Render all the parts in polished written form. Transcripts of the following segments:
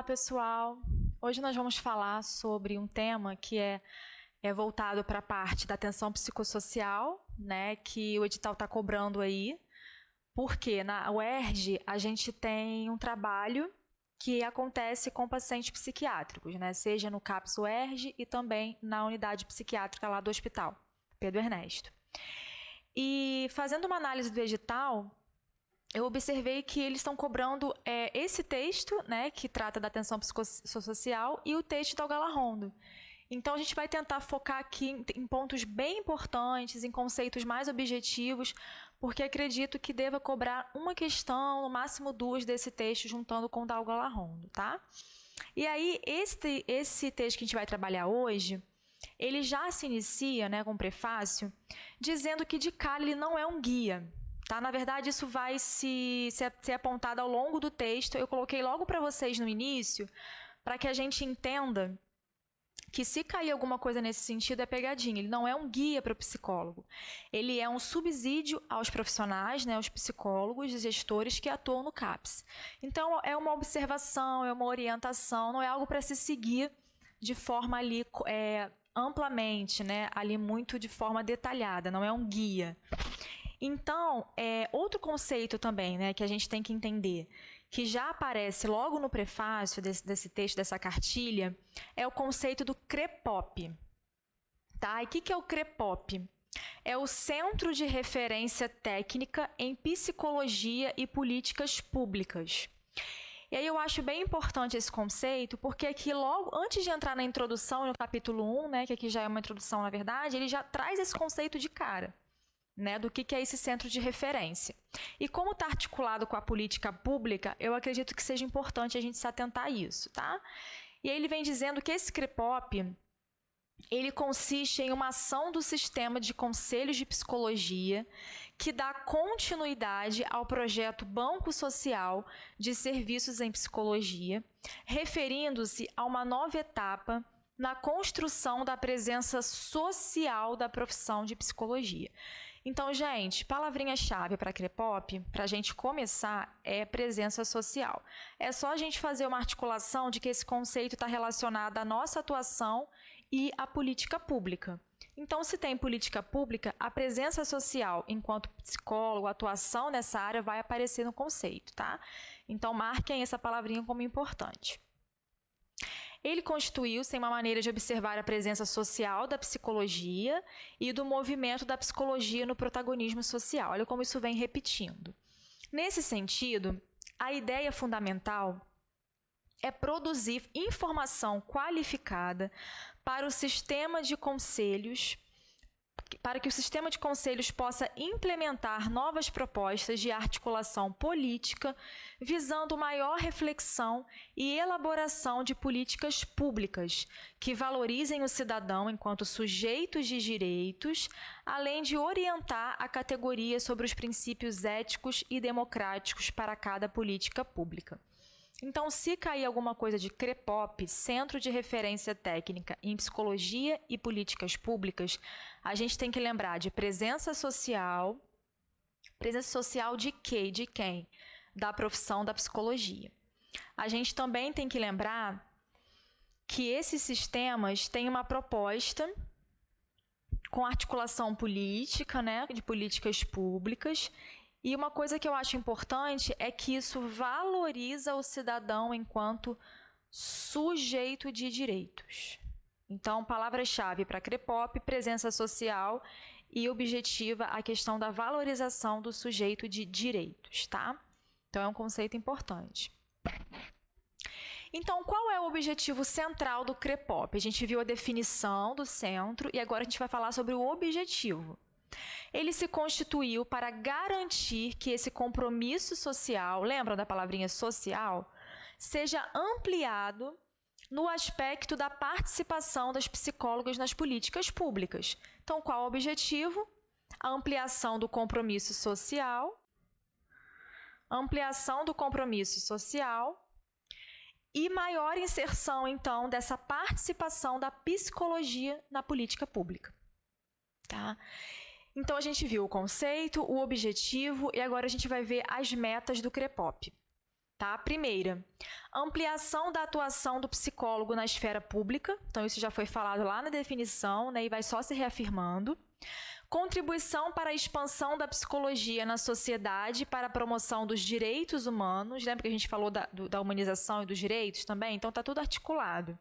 Olá, pessoal! Hoje nós vamos falar sobre um tema que é voltado para a parte da atenção psicossocial, né, que o edital está cobrando aí, porque na UERJ a gente tem um trabalho que acontece com pacientes psiquiátricos, né, seja no CAPS UERJ e também na unidade psiquiátrica lá do hospital, Pedro Ernesto. E fazendo uma análise do edital, eu observei que eles estão cobrando esse texto, né, que trata da atenção psicossocial, e o texto da Galarrondo. Então, a gente vai tentar focar aqui em pontos bem importantes, em conceitos mais objetivos, porque acredito que deva cobrar uma questão, no máximo duas, desse texto, juntando com o da Galarrondo, tá? E aí, esse texto que a gente vai trabalhar hoje, ele já se inicia, né, com um prefácio, dizendo que de cara ele não é um guia. Tá? Na verdade, isso vai ser apontado ao longo do texto. Eu coloquei logo para vocês no início, para que a gente entenda que se cair alguma coisa nesse sentido é pegadinha. Ele não é um guia para o psicólogo. Ele é um subsídio aos profissionais, né, aos psicólogos e gestores que atuam no CAPS. Então, é uma observação, é uma orientação, não é algo para se seguir de forma ali amplamente, né, ali muito de forma detalhada, não é um guia. Então, outro conceito também, né, que a gente tem que entender, que já aparece logo no prefácio desse texto, dessa cartilha, é o conceito do CREPOP. Tá? E o que é o CREPOP? É o Centro de Referência Técnica em Psicologia e Políticas Públicas. E aí eu acho bem importante esse conceito, porque aqui logo, antes de entrar na introdução, no capítulo 1, né, que aqui já é uma introdução, na verdade, ele já traz esse conceito de cara. Né, do que é esse centro de referência. E como está articulado com a política pública, eu acredito que seja importante a gente se atentar a isso. Tá? E aí ele vem dizendo que esse CREPOP, ele consiste em uma ação do sistema de conselhos de psicologia que dá continuidade ao projeto Banco Social de Serviços em Psicologia, referindo-se a uma nova etapa na construção da presença social da profissão de psicologia. Então, gente, palavrinha-chave para CREPOP, para a gente começar, é presença social. É só a gente fazer uma articulação de que esse conceito está relacionado à nossa atuação e à política pública. Então, se tem política pública, a presença social, enquanto psicólogo, atuação nessa área, vai aparecer no conceito, tá? Então, marquem essa palavrinha como importante. Ele constituiu-se em uma maneira de observar a presença social da psicologia e do movimento da psicologia no protagonismo social. Olha como isso vem repetindo. Nesse sentido, a ideia fundamental é produzir informação qualificada para o sistema de conselhos, para que o sistema de conselhos possa implementar novas propostas de articulação política, visando maior reflexão e elaboração de políticas públicas que valorizem o cidadão enquanto sujeitos de direitos, além de orientar a categoria sobre os princípios éticos e democráticos para cada política pública. Então, se cair alguma coisa de CREPOP, Centro de Referência Técnica em Psicologia e Políticas Públicas, a gente tem que lembrar de presença social. Presença social de quê? De quem? Da profissão da psicologia. A gente também tem que lembrar que esses sistemas têm uma proposta com articulação política, né, de políticas públicas. E uma coisa que eu acho importante é que isso valoriza o cidadão enquanto sujeito de direitos. Então, palavra-chave para CREPOP, presença social, e objetiva a questão da valorização do sujeito de direitos, tá? Então, é um conceito importante. Então, qual é o objetivo central do CREPOP? A gente viu a definição do centro e agora a gente vai falar sobre o objetivo. Ele se constituiu para garantir que esse compromisso social, lembram da palavrinha social, seja ampliado no aspecto da participação das psicólogas nas políticas públicas. Então, qual o objetivo? A ampliação do compromisso social, e maior inserção, então, dessa participação da psicologia na política pública. Tá? Então, a gente viu o conceito, o objetivo, e agora a gente vai ver as metas do CREPOP. Tá? Primeira, ampliação da atuação do psicólogo na esfera pública. Então, isso já foi falado lá na definição, né, e vai só se reafirmando. Contribuição para a expansão da psicologia na sociedade para a promoção dos direitos humanos. Lembra que a gente falou da humanização e dos direitos também? Então, está tudo articulado.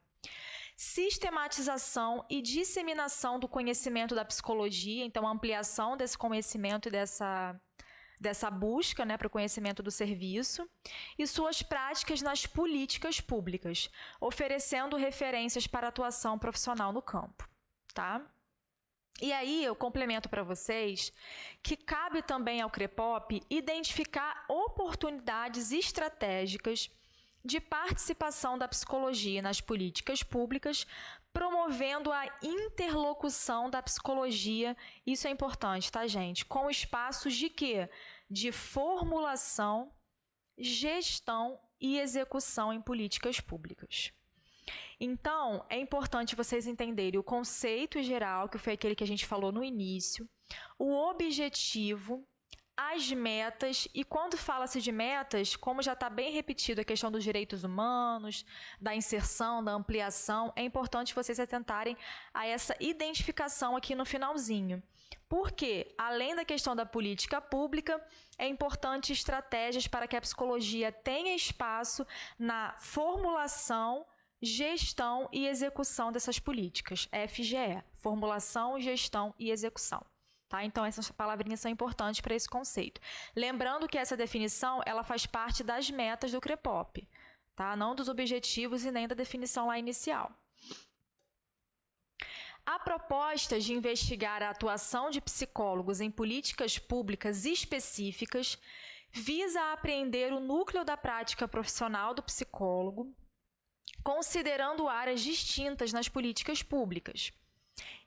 Sistematização e disseminação do conhecimento da psicologia. Então, ampliação desse conhecimento e dessa busca, né, para o conhecimento do serviço, e suas práticas nas políticas públicas, oferecendo referências para atuação profissional no campo. Tá? E aí eu complemento para vocês que cabe também ao CREPOP identificar oportunidades estratégicas de participação da psicologia nas políticas públicas, promovendo a interlocução da psicologia, isso é importante, tá, gente? Com espaços de quê? De formulação, gestão e execução em políticas públicas. Então, é importante vocês entenderem o conceito geral, que foi aquele que a gente falou no início, o objetivo, as metas, e quando fala-se de metas, como já está bem repetido a questão dos direitos humanos, da inserção, da ampliação, é importante vocês atentarem a essa identificação aqui no finalzinho. Porque, além da questão da política pública, é importante estratégias para que a psicologia tenha espaço na formulação, gestão e execução dessas políticas, FGE, formulação, gestão e execução. Tá? Então, essas palavrinhas são importantes para esse conceito. Lembrando que essa definição ela faz parte das metas do CREPOP, tá? Não dos objetivos e nem da definição lá inicial. A proposta de investigar a atuação de psicólogos em políticas públicas específicas visa apreender o núcleo da prática profissional do psicólogo, considerando áreas distintas nas políticas públicas.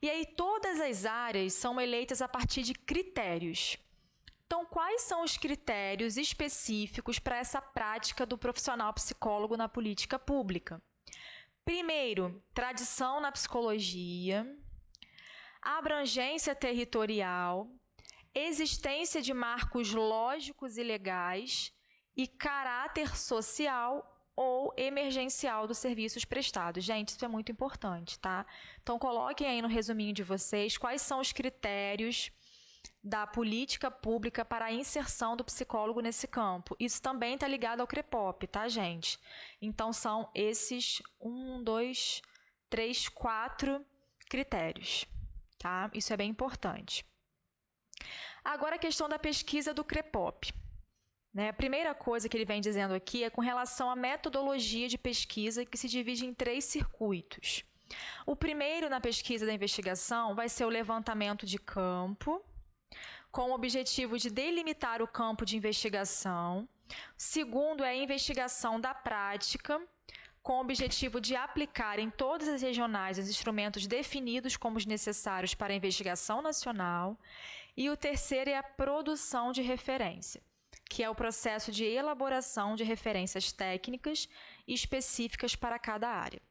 E aí todas as áreas são eleitas a partir de critérios. Então, quais são os critérios específicos para essa prática do profissional psicólogo na política pública? Primeiro, tradição na psicologia, abrangência territorial, existência de marcos lógicos e legais e caráter social ou emergencial dos serviços prestados. Gente, isso é muito importante, tá? Então, coloquem aí no resuminho de vocês quais são os critérios da política pública para a inserção do psicólogo nesse campo. Isso também está ligado ao CREPOP, tá, gente? Então, são esses 4 critérios, tá? Isso é bem importante. Agora, a questão da pesquisa do CREPOP. A primeira coisa que ele vem dizendo aqui é com relação à metodologia de pesquisa, que se divide em 3 circuitos. O primeiro, na pesquisa da investigação, vai ser o levantamento de campo, com o objetivo de delimitar o campo de investigação. O segundo é a investigação da prática, com o objetivo de aplicar em todas as regionais os instrumentos definidos como os necessários para a investigação nacional. E o terceiro é a produção de referência, que é o processo de elaboração de referências técnicas específicas para cada área.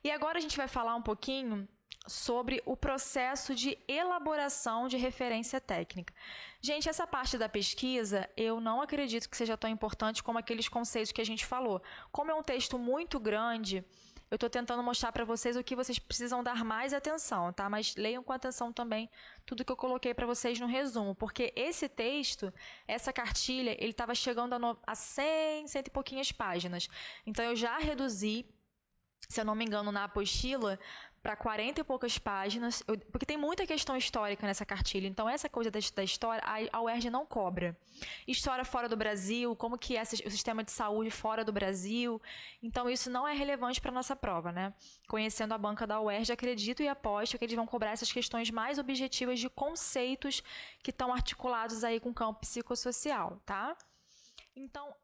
E agora a gente vai falar um pouquinho sobre o processo de elaboração de referência técnica. Gente, essa parte da pesquisa, eu não acredito que seja tão importante como aqueles conceitos que a gente falou. Como é um texto muito grande, eu estou tentando mostrar para vocês o que vocês precisam dar mais atenção, tá? Mas leiam com atenção também tudo que eu coloquei para vocês no resumo, porque esse texto, essa cartilha, ele estava chegando a 100 e pouquinhas páginas. Então, eu já reduzi, se eu não me engano, na apostila, para 40 e poucas páginas, porque tem muita questão histórica nessa cartilha. Então, essa coisa da história, a UERJ não cobra. História fora do Brasil, como que é o sistema de saúde fora do Brasil. Então, isso não é relevante para a nossa prova, né? Conhecendo a banca da UERJ, acredito e aposto que eles vão cobrar essas questões mais objetivas de conceitos que estão articulados aí com o campo psicossocial, tá? Então...